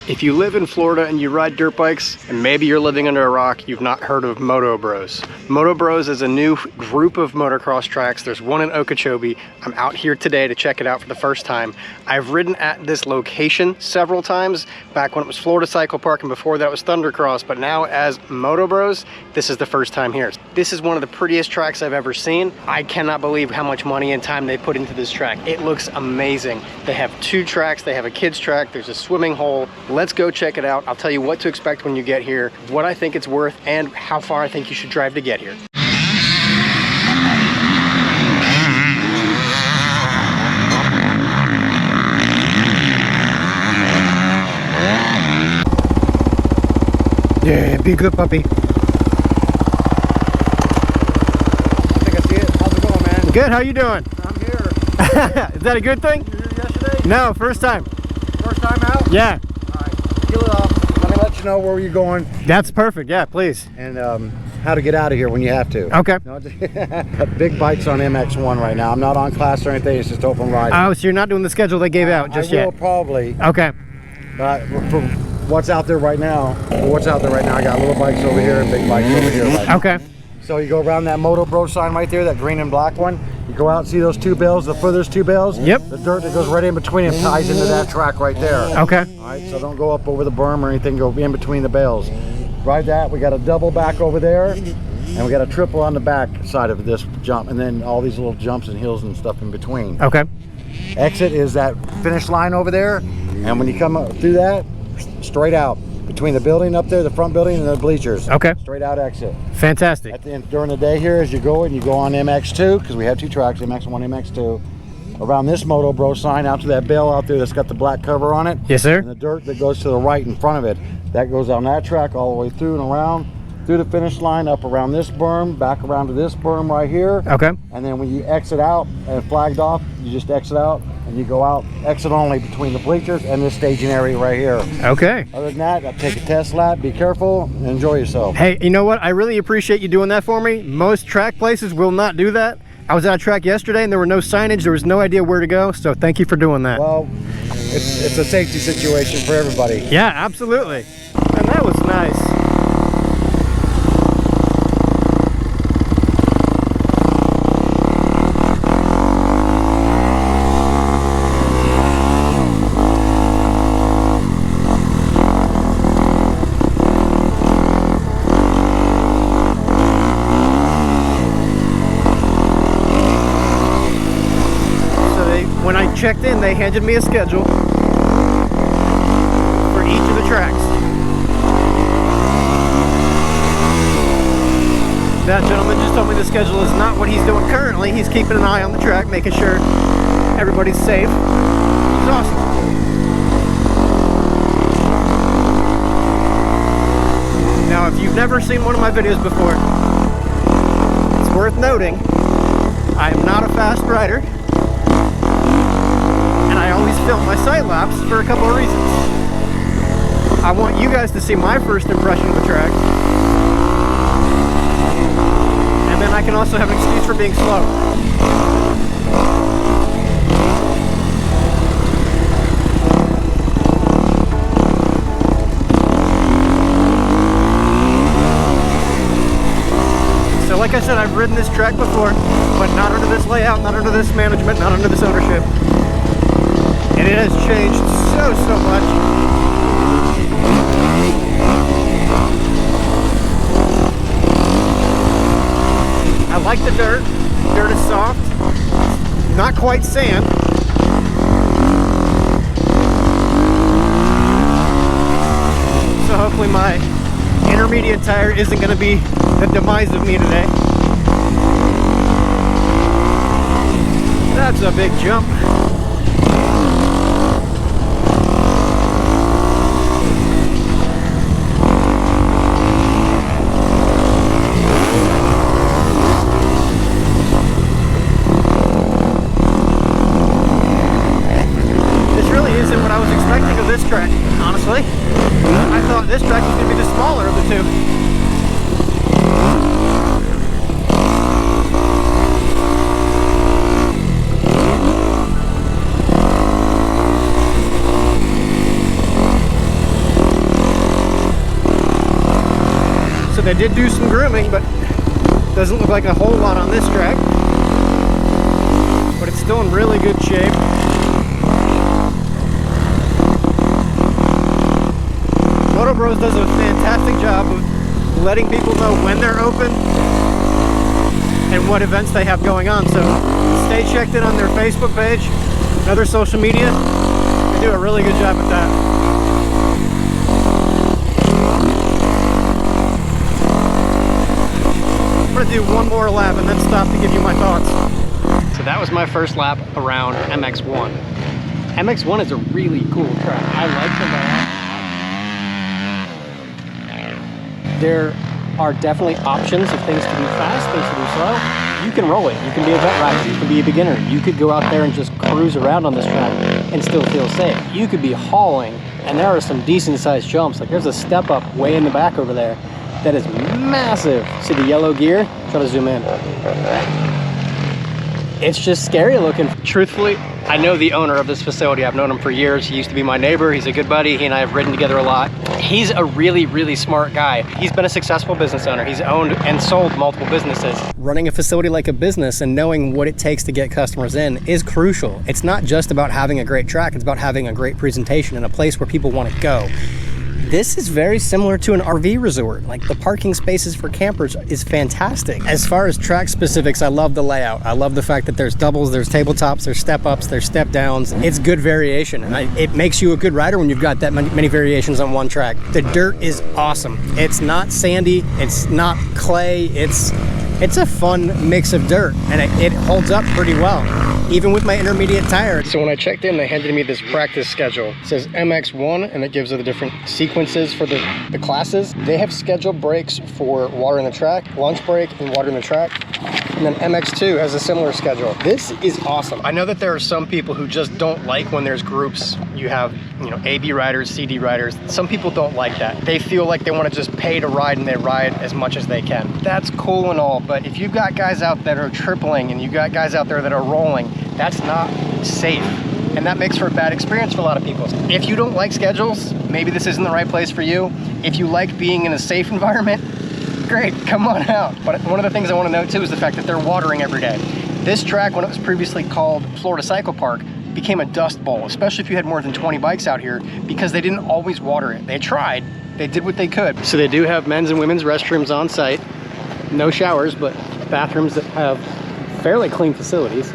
If you live in Florida and you ride dirt bikes, and maybe you're living under a rock, you've not heard of MotoBros. MotoBros is a new group of motocross tracks. There's one in Okeechobee. I'm out here today to check it out for the first time. I've ridden at this location several times, back when it was Florida Cycle Park and before that was Thundercross, but now as MotoBros, this is the first time here. This is one of the prettiest tracks I've ever seen. I cannot believe how much money and time they put into this track. It looks amazing. They have two tracks. They have a kids track. There's a swimming hole. Let's go check it out. I'll tell you what to expect when you get here, what I think it's worth, and how far I think you should drive to get here. Yeah, be good, puppy. I think I see it. How's it going, man? Good, how you doing? I'm here. Is that a good thing? You were here yesterday? No, first time. First time out? Yeah. Alright, peel it off. Let me let you know where you're going That's perfect, yeah, please. and how to get out of here when you have to. Okay. No, big bikes on MX1 right now. I'm not on class or anything, it's just open riding. Oh, so you're not doing the schedule they gave out just I will yet? probably. Okay. But for what's out there right now, I got little bikes over here and big bikes over here right now. Okay. So you go around that MotoBros sign right there, that green and black one. You go out and see those two bales, the furthest two bales. Yep. The dirt that goes right in between them ties into that track right there. Okay. All right, so don't go up over the berm or anything, go in between the bales. Ride that, we got a double back over there, and we got a triple on the back side of this jump, and then all these little jumps and hills and stuff in between. Okay. Exit is that finish line over there, and when you come up through that, straight out. Between the building up there, the front building, and the bleachers. Okay. Straight out exit. Fantastic. At the end, during the day here, as you go on MX2, because we have two tracks, MX1, MX2. Around this MotoBro sign, out to that bale out there that's got the black cover on it. Yes, sir. And the dirt that goes to the right in front of it. That goes on that track all the way through and around, through the finish line, up around this berm, back around to this berm right here. Okay. And then when you exit out and flagged off, you just exit out and you go out, exit only between the bleachers and this staging area right here. Okay. Other than that, take a test lap, be careful, and enjoy yourself. Hey, you know what? I really appreciate you doing that for me. Most track places will not do that. I was at a track yesterday and there were no signage. There was no idea where to go. So thank you for doing that. Well, it's a safety situation for everybody. Yeah, absolutely. And that was nice. When I checked in, they handed me a schedule for each of the tracks. That gentleman just told me the schedule is not what he's doing currently. He's keeping an eye on the track, making sure everybody's safe. It's awesome. Now, if you've never seen one of my videos before, it's worth noting, I am not a fast rider. I always film my sight laps for a couple of reasons. I want you guys to see my first impression of the track, and then I can also have an excuse for being slow. So like I said, I've ridden this track before, but not under this layout, not under this management, not under this ownership. And it has changed so much. I like the dirt. Dirt is soft. Not quite sand. So hopefully my intermediate tire isn't going to be the demise of me today. That's a big jump. This track, honestly. I thought this track was going to be the smaller of the two. they did do some grooming, but doesn't look like a whole lot on this track. But it's still in really good shape. MotoBros does a fantastic job of letting people know when they're open and what events they have going on. So stay checked in on their Facebook page and other social media. They do a really good job at that. I'm gonna do one more lap and then stop to give you my thoughts. So that was my first lap around MX1. MX1 is a really cool track. I like the layout. There are definitely options of things to do fast, things to do slow. You can roll it. You can be a vet rider. You can be a beginner. You could go out there and just cruise around on this track and still feel safe. You could be hauling, and there are some decent sized jumps. Like there's a step up way in the back over there that is massive. See the yellow gear? Try to zoom in. It's just scary looking. Truthfully, I know the owner of this facility. I've known him for years. He used to be my neighbor. He's a good buddy. He and I have ridden together a lot. He's a really, really smart guy. He's been a successful business owner. He's owned and sold multiple businesses. Running a facility like a business and knowing what it takes to get customers in is crucial. It's not just about having a great track. It's about having a great presentation and a place where people want to go. This is very similar to an RV resort. Like the parking spaces for campers is fantastic. As far as track specifics, I love the layout. I love the fact that there's doubles, there's tabletops, there's step ups, there's step downs. It's good variation, and it makes you a good rider when you've got that many variations on one track. The dirt is awesome. It's not sandy, it's not clay, it's a fun mix of dirt, and it holds up pretty well, even with my intermediate tire. So when I checked in, they handed me this practice schedule. It says MX1, and it gives you the different sequences for the classes. They have scheduled breaks for watering the track, lunch break, and watering the track. And then MX2 has a similar schedule. This is awesome. I know that there are some people who just don't like when there's groups. You have, AB riders, CD riders. Some people don't like that. They feel like they want to just pay to ride, and they ride as much as they can. That's cool and all, but if you've got guys out that are tripling and you've got guys out there that are rolling, that's not safe. And that makes for a bad experience for a lot of people. If you don't like schedules, maybe this isn't the right place for you. If you like being in a safe environment, great, come on out. But one of the things I want to note too is the fact that they're watering every day. This track, when it was previously called Florida Cycle Park, became a dust bowl, especially if you had more than 20 bikes out here, because they didn't always water it. They tried, they did what they could. So they do have men's and women's restrooms on site. No showers, but bathrooms that have fairly clean facilities.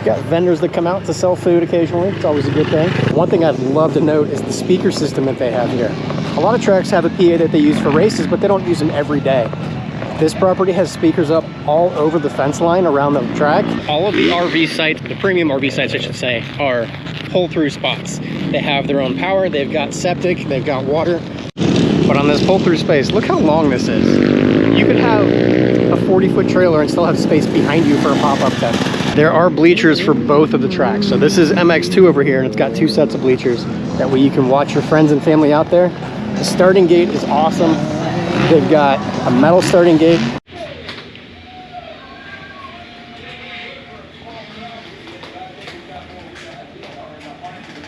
Got vendors that come out to sell food occasionally. It's always a good thing. One thing I'd love to note is the speaker system that they have here. A lot of tracks have a PA that they use for races, but they don't use them every day. This property has speakers up all over the fence line around the track. All of the RV sites, the premium RV sites I should say, are pull-through spots. They have their own power, they've got septic, they've got water. But on this pull-through space, look how long this is. You could have a 40-foot trailer and still have space behind you for a pop-up tent. There are bleachers for both of the tracks. So this is MX2 over here, and it's got 2 sets of bleachers. That way you can watch your friends and family out there. The starting gate is awesome. They've got a metal starting gate.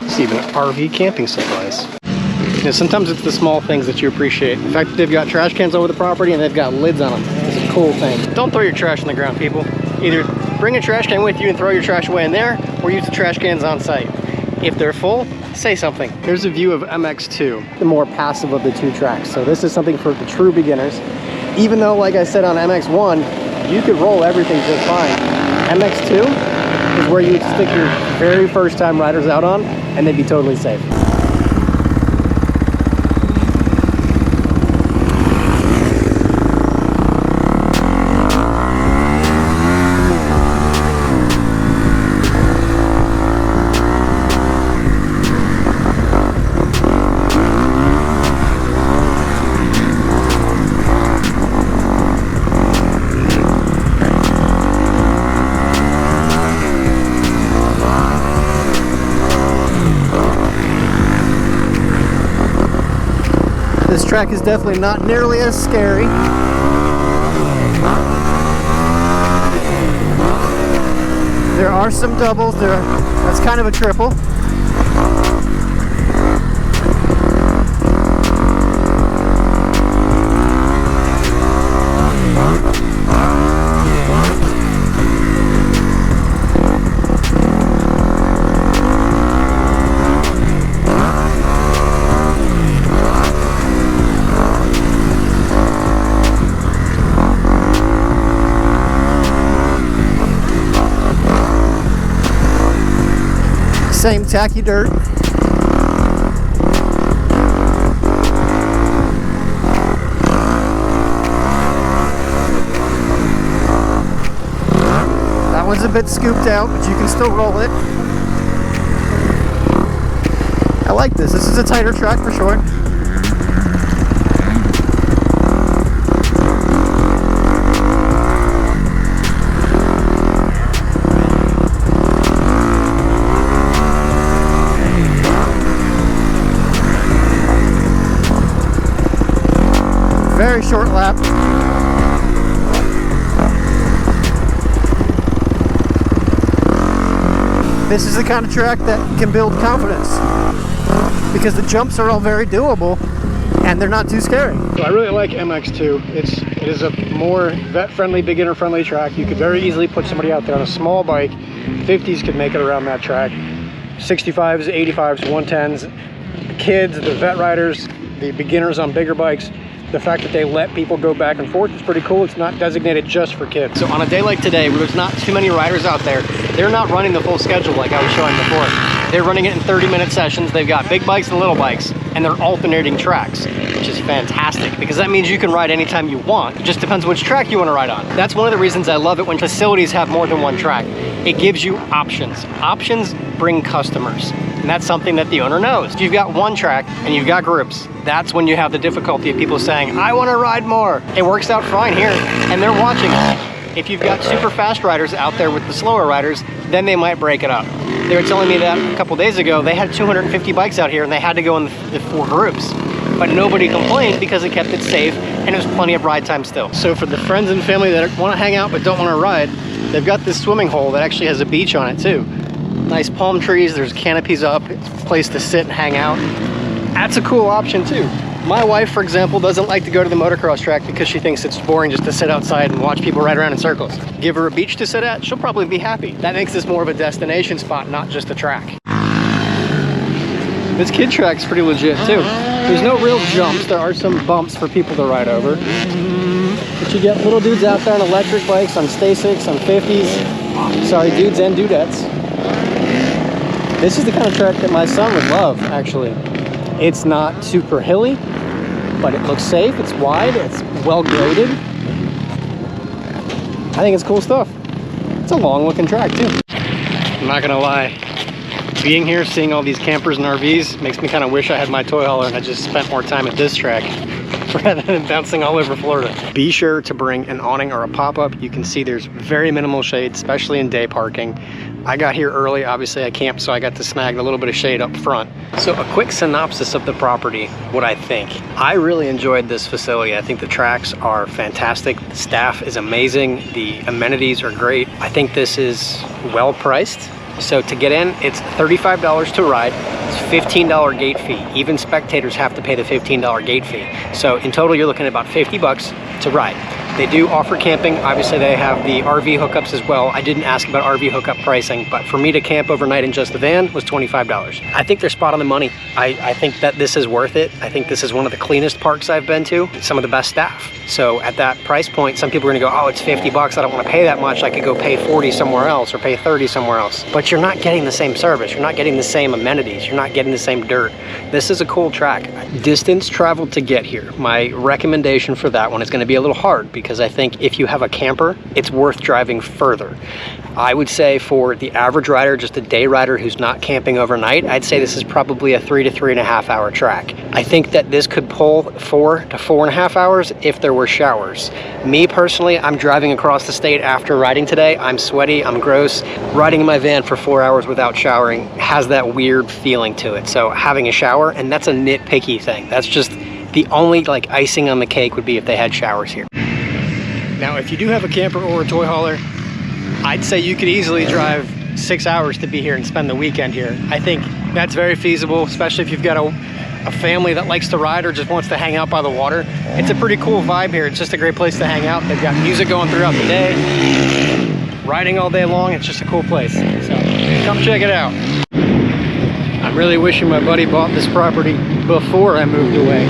It's even RV camping supplies. Sometimes it's the small things that you appreciate. The fact that they've got trash cans over the property and they've got lids on them is a cool thing. Don't throw your trash on the ground, people. Either bring a trash can with you and throw your trash away in there, or use the trash cans on site. If they're full, say something. Here's a view of MX2, the more passive of the 2 tracks. So this is something for the true beginners. Even though, like I said on MX1, you could roll everything just fine. MX2 is where you would stick your very first time riders out on, and they'd be totally safe. This track is definitely not nearly as scary. There are some doubles there. That's kind of a triple. Same tacky dirt. That one's a bit scooped out, but you can still roll it. I like this. This is a tighter track for sure. Very short lap. This is the kind of track that can build confidence because the jumps are all very doable and they're not too scary. So I really like MX2. It is a more vet-friendly, beginner-friendly track. You could very easily put somebody out there on a small bike. 50s could make it around that track. 65s, 85s, 110s. The kids, the vet riders, the beginners on bigger bikes. The fact that they let people go back and forth is pretty cool. It's not designated just for kids. So on a day like today, where there's not too many riders out there, they're not running the full schedule like I was showing before. They're running it in 30-minute sessions. They've got big bikes and little bikes, and they're alternating tracks, which is fantastic because that means you can ride anytime you want. It just depends which track you want to ride on. That's one of the reasons I love it when facilities have more than one track. It gives you options. Options bring customers. And that's something that the owner knows. If you've got one track and you've got groups, that's when you have the difficulty of people saying, I want to ride more. It works out fine here, and they're watching it. If you've got super fast riders out there with the slower riders, then they might break it up. They were telling me that a couple days ago, they had 250 bikes out here and they had to go in the 4 groups. But nobody complained because it kept it safe and there's plenty of ride time still. So for the friends and family that want to hang out but don't want to ride, they've got this swimming hole that actually has a beach on it too. Nice palm trees, there's canopies up, it's a place to sit and hang out. That's a cool option too. My wife, for example, doesn't like to go to the motocross track because she thinks it's boring just to sit outside and watch people ride around in circles. Give her a beach to sit at, she'll probably be happy. That makes this more of a destination spot, not just a track. This kid track's pretty legit too. There's no real jumps, there are some bumps for people to ride over. But you get little dudes out there on electric bikes, on Stasics, on 50s. Sorry, dudes and dudettes. This is the kind of track that my son would love, actually. It's not super hilly, but it looks safe, it's wide, it's well graded. I think it's cool stuff. It's a long looking track too. I'm not gonna lie, being here, seeing all these campers and RVs makes me kind of wish I had my toy hauler and I just spent more time at this track rather than bouncing all over Florida. Be sure to bring an awning or a pop-up. You can see there's very minimal shade, especially in day parking. I got here early, obviously I camped, so I got to snag a little bit of shade up front. So a quick synopsis of the property, what I think. I really enjoyed this facility. I think the tracks are fantastic. The staff is amazing. The amenities are great. I think this is well priced. So to get in, it's $35 to ride. It's $15 gate fee. Even spectators have to pay the $15 gate fee. So in total, you're looking at about 50 bucks to ride. They do offer camping. Obviously, they have the RV hookups as well. I didn't ask about RV hookup pricing, but for me to camp overnight in just the van was $25. I think they're spot on the money. I think that this is worth it. I think this is one of the cleanest parks I've been to. Some of the best staff. So at that price point, some people are gonna go, oh, it's 50 bucks. I don't wanna pay that much. I could go pay 40 somewhere else or pay 30 somewhere else. But you're not getting the same service. You're not getting the same amenities. You're not getting the same dirt. This is a cool track. Distance traveled to get here. My recommendation for that one is gonna be a little hard because I think if you have a camper, it's worth driving further. I would say for the average rider, just a day rider who's not camping overnight, I'd say this is probably a 3 to 3.5 hour track. I think that this could pull 4 to 4.5 hours if there were showers. Me personally, I'm driving across the state after riding today. I'm sweaty, I'm gross. Riding in my van for 4 hours without showering has that weird feeling to it. So having a shower, and that's a nitpicky thing. That's just the only like icing on the cake would be if they had showers here. Now, if you do have a camper or a toy hauler, I'd say you could easily drive 6 hours to be here and spend the weekend here. I think that's very feasible, especially if you've got a family that likes to ride or just wants to hang out by the water. It's a pretty cool vibe here. It's just a great place to hang out. They've got music going throughout the day, riding all day long. It's just a cool place. So come check it out. I'm really wishing my buddy bought this property before I moved away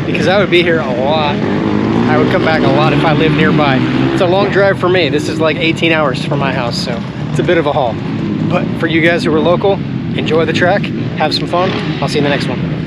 because I would be here a lot. I would come back a lot if I lived nearby. It's a long drive for me. This is like 18 hours from my house, so it's a bit of a haul. But for you guys who are local, enjoy the track, have some fun. I'll see you in the next one.